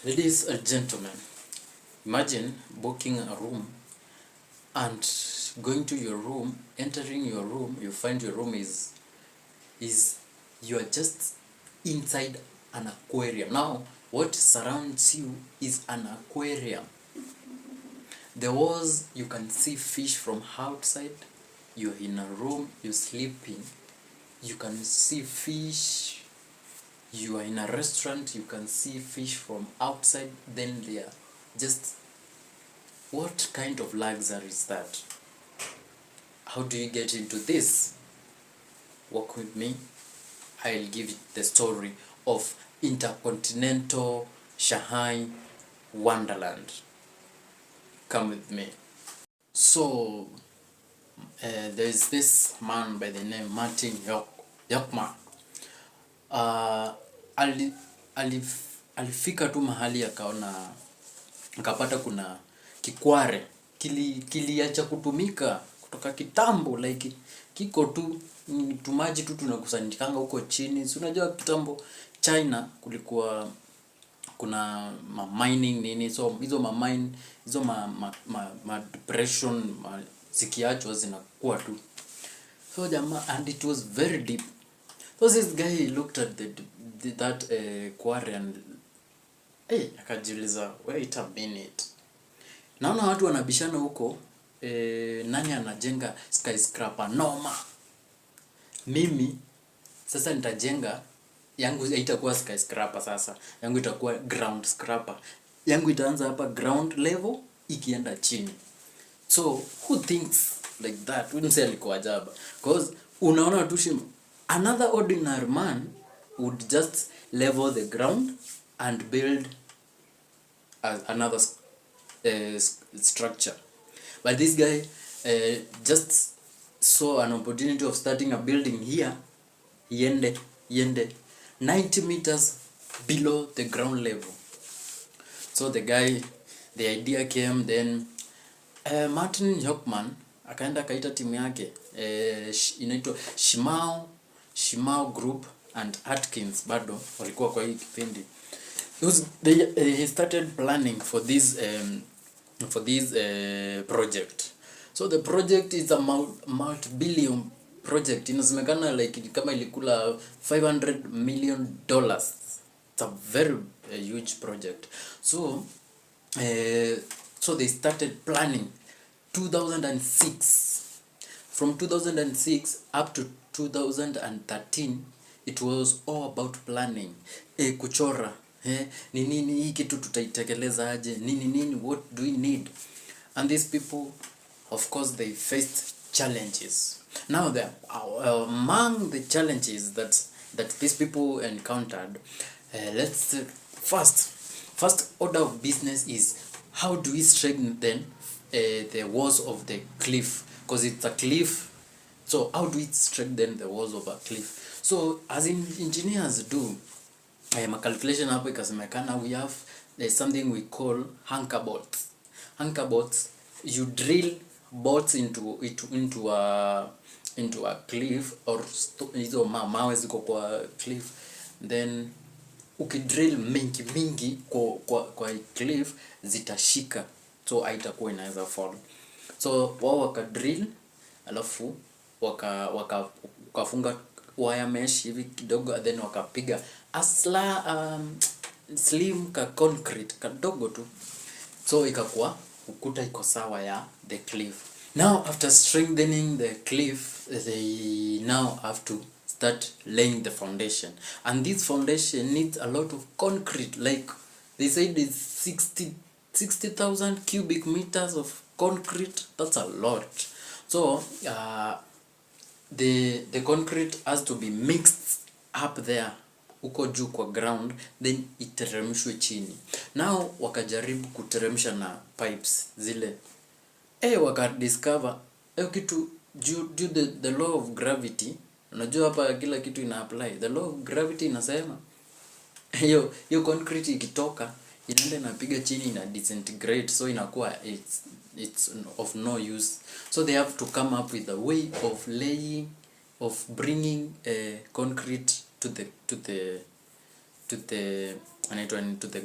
Ladies and gentlemen, imagine booking a room and going to your room, entering your room, you find your room is you are just inside an aquarium. Now, what surrounds you is an aquarium. The walls, you can see fish from outside. You're in a room, you're sleeping. You can see fish. You are in a restaurant, you can see fish from outside. Then they are just, what kind of luxury is that? How do you get into this? Walk with me. I'll give you the story of Intercontinental Shanghai Wonderland. Come with me. So, there's this man by the name Martin Yokma. Alifika tu mahali akaona, akapata kuna kikware kiliacha kutumika kutoka kitambo, like kiko tu tumaji tu tunakusanyikanga huko chini. Si unajua kitambo China kulikuwa kuna mining nini, so hizo mine hizo depression zikiachwa zinakuwa tu. So jamaa, and it was very deep. So this guy looked at that quarry and akajiuliza, wait a minute, naona watu wanabishana huko, nani anajenga skyscraper noma. Mimi sasa nitajenga yangu, haitakuwa skyscraper, sasa yangu itakuwa ground scraper. Yangu itaanza hapa ground level ikienda chini. So who thinks like that? Wouldn't say alikuwa ajaba, because unaona tu another ordinary man would just level the ground and build another structure. But this guy just saw an opportunity of starting a building here. Yende 90 meters below the ground level. So the idea came. Then Martin Hockman akaenda akaita timu yake, inaitwa Shimao Group and Atkins bado walikuwa kwa hii kipindi. He started planning for this project. So the project is a multi-billion project. Inasemekana like kama ilikula $500 million. It's a very huge project. So they started planning 2006. From 2006 up to 2013, it was all about planning. Kuchora, nini hii kitu tutaitekeleza aje, nini, what do we need? And these people, of course, they faced challenges. Now, among the challenges that these people encountered, let's first order of business is, how do we strengthen the walls of the cliff? Because it's a cliff. So how do we strengthen the walls of a cliff? So as engineers do, calculation hapo ikasemekana, we have something we call anchor bolts. Anchor bolts, you drill bolts into a cliff, or hizo mawe ziko kwa cliff, then ukidrill mingi kwa cliff zitashika, so haitakuwa inaweza fall. So wao wakadrill, alafu wakafunga wire mesh hivi kidogo, then wakapiga slim ka concrete kadogo tu, so ikakuwa ukuta iko sawa ya the cliff. Now after strengthening the cliff, they now have to start laying the foundation, and this foundation needs a lot of concrete. Like they said, it's 60,000 cubic meters of concrete. That's a lot. So the concrete has to be mixed up there uko juu kwa ground, then iteremshwe chini. Now wakajaribu kuteremsha na pipes zile, wakadiscover kitu due the law of gravity. Unajua hapa kila kitu ina apply. The law of gravity inasema hiyo concrete ikitoka inaenda inapiga chini, ina disintegrate, so inakuwa it's of no use. So they have to come up with a way of bringing concrete to the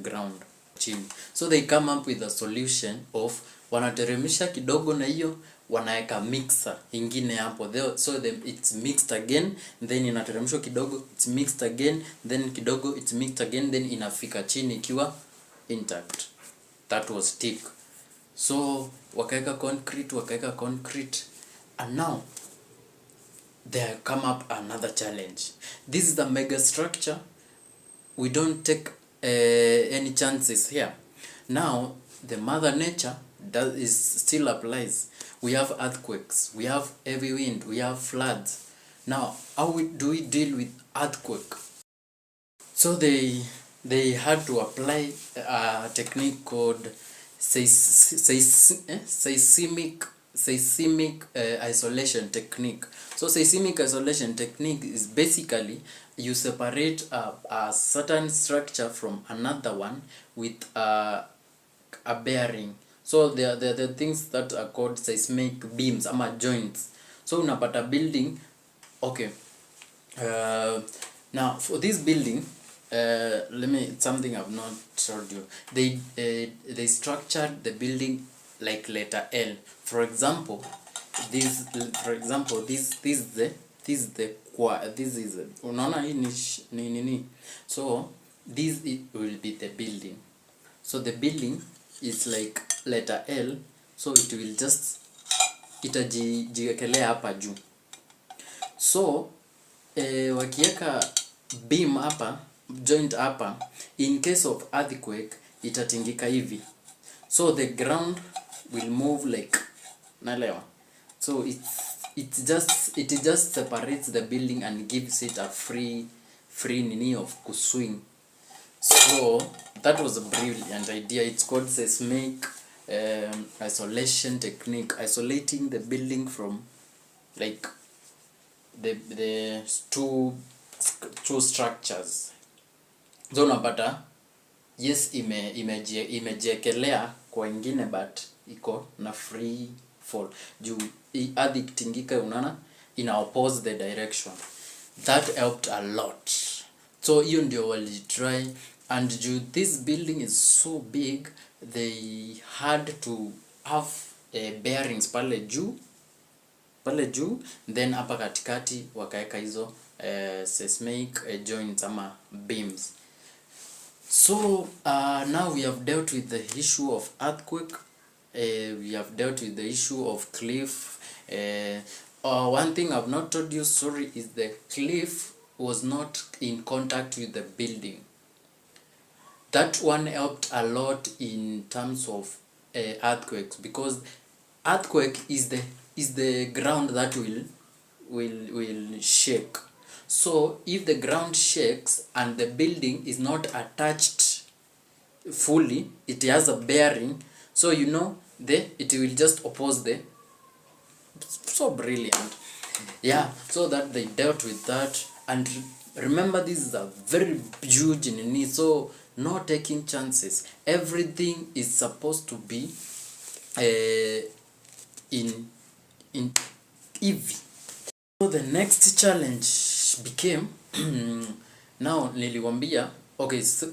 ground. chini. So they come up with a solution of wanateremsha kidogo na hiyo wanaweka mixer ingine hapo so it's mixed again, then inateremshwa kidogo, it's mixed again, then kidogo it's mixed again, then inafika chini ikiwa intact. That was thick. So wakaeka concrete and now they come up another challenge. This is the mega structure. We don't take any chances here. Now the mother nature still applies. We have earthquakes, we have heavy wind, we have floods. Now how do we deal with earthquake? So they had to apply a technique called seismic isolation technique. So seismic isolation technique is basically you separate a certain structure from another one with a bearing. So there are things that are called seismic beams ama joints. So unapata building, okay, now for this building, something I've not told you. They structured the building like letter L. For example, this is unaona hii ni nini. So this will be the building. So the building is like letter L, so it will just itajiwekelea hapa juu. So wakieka beam hapa, joint hapa, in case of earthquake itatingika hivi. So the ground will move like naelewa. So it just separates the building and gives it a free nini of kuswing. So that was a brilliant idea. It's called seismic isolation technique, isolating the building from like the two structures. So unapata yes imejiekelea kwa ingine but iko na free fall juu ardhi kitingika, unaona ina oppose the direction. That helped a lot. So hiyo ndio walitry, and juu this building is so big they had to have bearings pale juu, then hapa katikati wakaeka hizo seismic joints ama beams. So now we have dealt with the issue of earthquake, we have dealt with the issue of cliff. One thing I've not told you, sorry, is the cliff was not in contact with the building. That one helped a lot in terms of earthquakes, because earthquake is the ground that will shake. So if the ground shakes and the building is not attached fully, it has a bearing, so you know it will just oppose the. So brilliant. Yeah, so that they dealt with that. And remember, this is a very huge need, so no taking chances. Everything is supposed to be in easy. So the next challenge became now niliwambia, okay, so,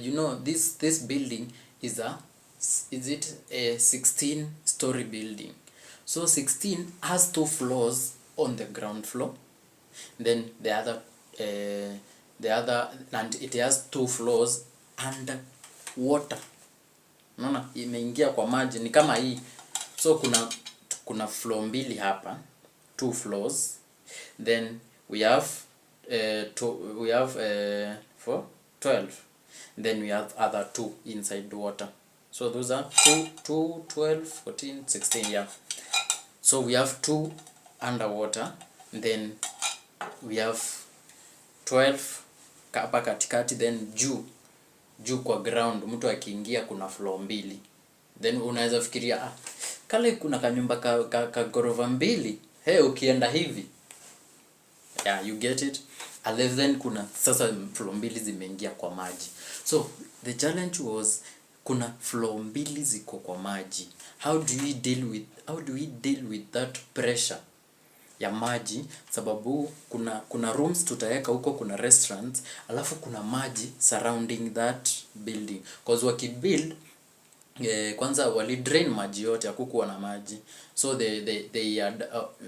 you know this building is a 16-story building. So 16 has 2 floors on the ground floor, then the other and it has 2 floors under water. Unaona imeingia kwa maji ni kama hii. So kuna floor mbili hapa, 2 floors, then we have for 12, then we have other 2 inside the water. So those are 2 12 14 16, yeah. So we have 2 underwater, then we have 12 hapa katikati, then juu kwa ground mtu akiingia kuna floor mbili. Then unaweza fikiria kale kuna kanyumba ka ghorofa mbili, ukienda hivi, yeah, you get it. And then kuna sasa floor mbili zimeingia kwa maji. So the challenge was kuna floor mbili ziko kwa maji. How do we deal with that pressure? ya maji, sababu kuna rooms tutaweka huko, kuna restaurants, alafu kuna maji surrounding that building, cause wakibuild kwanza wali drain maji yote, hakukuwa na maji. So they had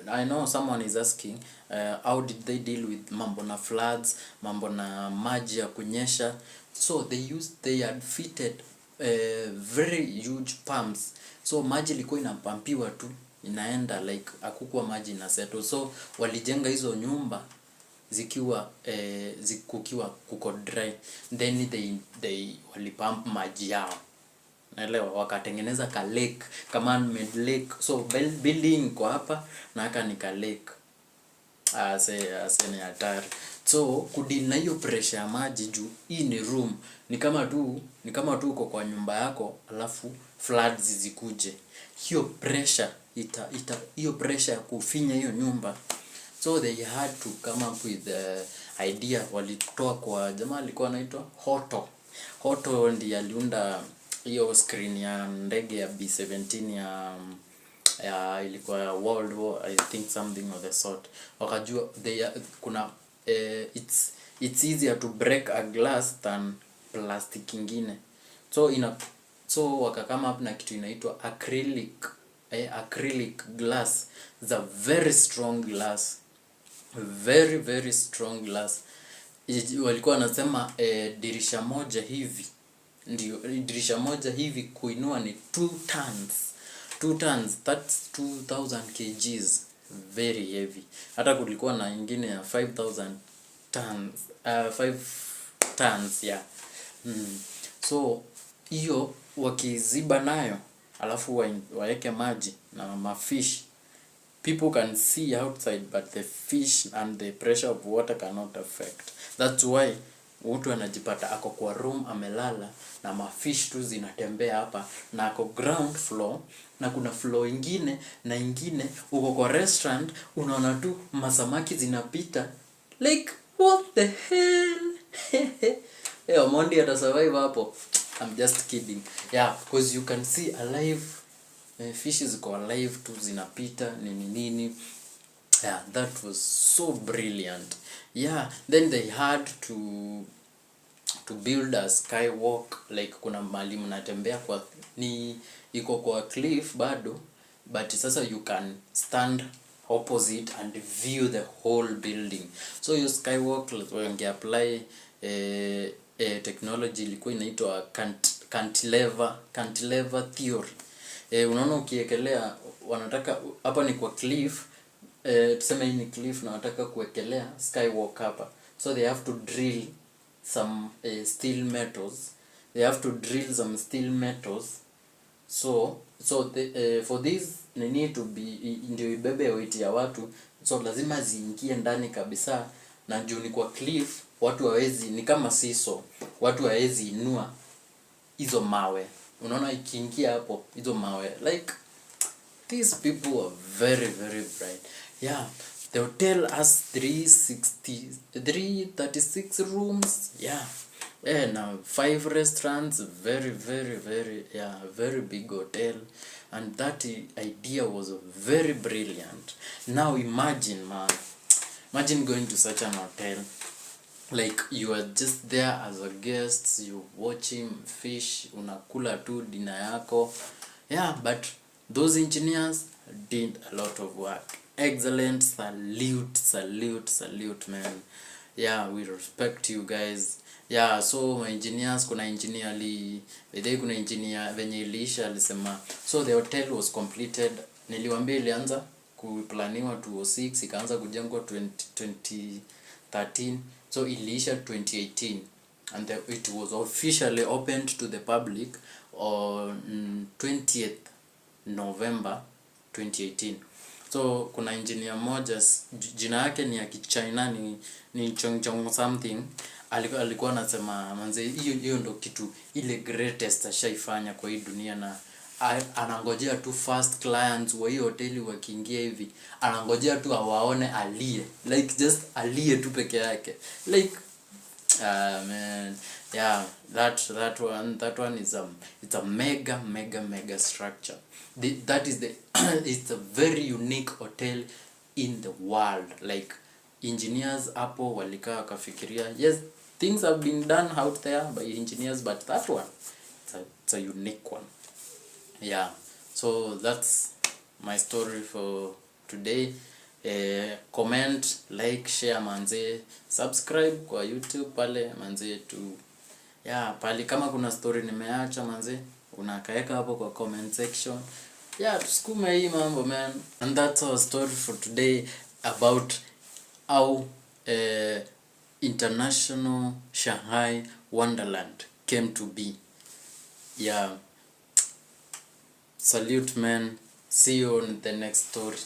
I know someone is asking how did they deal with mambo na floods, mambo na maji ya kunyesha. So they had fitted very huge pumps, so maji ilikuwa inapampiwa tu inaenda, like hakukuwa maji na settle. So walijenga hizo nyumba zikiwa kukiwa kuko dry, then they walipump maji yao, naelewa, wakatengeneza ka lake, kama made lake. So building kwa hapa na haka ni ka lake. Ase ni hatari. So kudina hiyo pressure ya maji juu hii ni room, ni kama tu uko kwa nyumba yako alafu floods zikuje, hiyo pressure hiyo pressure ya kufinya hiyo nyumba. So they had to come up with the idea, walitoa kwa jamaa alikuwa anaitwa Hoto ndiye aliunda hiyo screen ya ndege ya B-17 ya ilikuwa World War, I think something of the sort. Wakajua kuna it's easier to break a glass than plastic ingine. So wakakama up na kitu inaitwa acrylic glass. It's a very strong glass, very very strong glass. Walikuwa wanasema dirisha moja hivi kuinua ni 2 tons, that's 2000 kgs, very heavy. Hata kulikuwa na ingine ya 5000 tons, 5 tons, yeah. So hiyo wakiziba nayo alafu waeke maji na mafish, people can see outside but the fish and the pressure of water cannot affect. That's why mtu anajipata ako kwa room amelala na mafish tu zinatembea hapa, na ako ground floor na kuna floor ingine uko kwa restaurant, unaona tu masamaki zinapita, like what the hell. Omondi ata survive hapo. I'm just kidding. Yeah, because you can see alive fishes ziko alive tu zinapita nini. Yeah, that was so brilliant. Yeah, then they had to build a skywalk, like kuna mahali mnatembea kwa iko kwa cliff bado, but sasa you can stand opposite and view the whole building. So your skywalk wange apply technology ilikuwa inaitwa cantilever theory. Unaona ukiekelea, wanataka hapa ni kwa cliff, tuseme hii ni cliff na wanataka kuwekelea skywalk hapa, so they have to drill some steel metals. So for this they need to be ndio ibebe weight ya watu, so lazima ziingie ndani kabisa, na juu ni kwa cliff, watu hawezi, ni kama siso, watu hawezi inua hizo mawe. Unaona ikiingia hapo hizo mawe, like these people are very very bright. Yeah, the hotel has 336 rooms. Yeah, now 5 restaurants, very very very, yeah, very big hotel, and that idea was very brilliant. Now imagine going to such an hotel, like you are just there as a guest, you watching fish, unakula tu dinner yako. Yeah, but those engineers did a lot of work. Excellent. Salute man. Yeah, we respect you guys. Yeah, so my engineers, kuna engineer venye iliisha alisema, so the hotel was completed, niliwaambia ilianza kuplaniwa 2006, ikaanza kujengwa 2013, so iliisha 2018, and it was officially opened to the public on 20th November 2018. So kuna engineer moja jina yake ni ya Kichina, ni Chong something, alikuwa anasema manze, hiyo ndo kitu ile greatest ashaifanya kwa hii dunia, na anangojea tu first clients wa hiyo hoteli wakiingia hivi, anangojea tu awaone alie, like just alie tu peke yake, like man, yeah, that one is it's a mega structure. That is it's a very unique hotel in the world. Like engineers hapo walikaa wakafikiria, yes, things have been done out there by engineers, but that one, it's a unique one. Yeah, so that's my story for today. Comment, like, share manze, subscribe kwa YouTube pale manze tu. Yeah, pale kama kuna story nimeacha manze, unakaeka hapo kwa comment section. Yeah, tusukume hii mambo man. And that's our story for today about how International Shanghai Wonderland came to be. Yeah. Salute man. See you on the next story.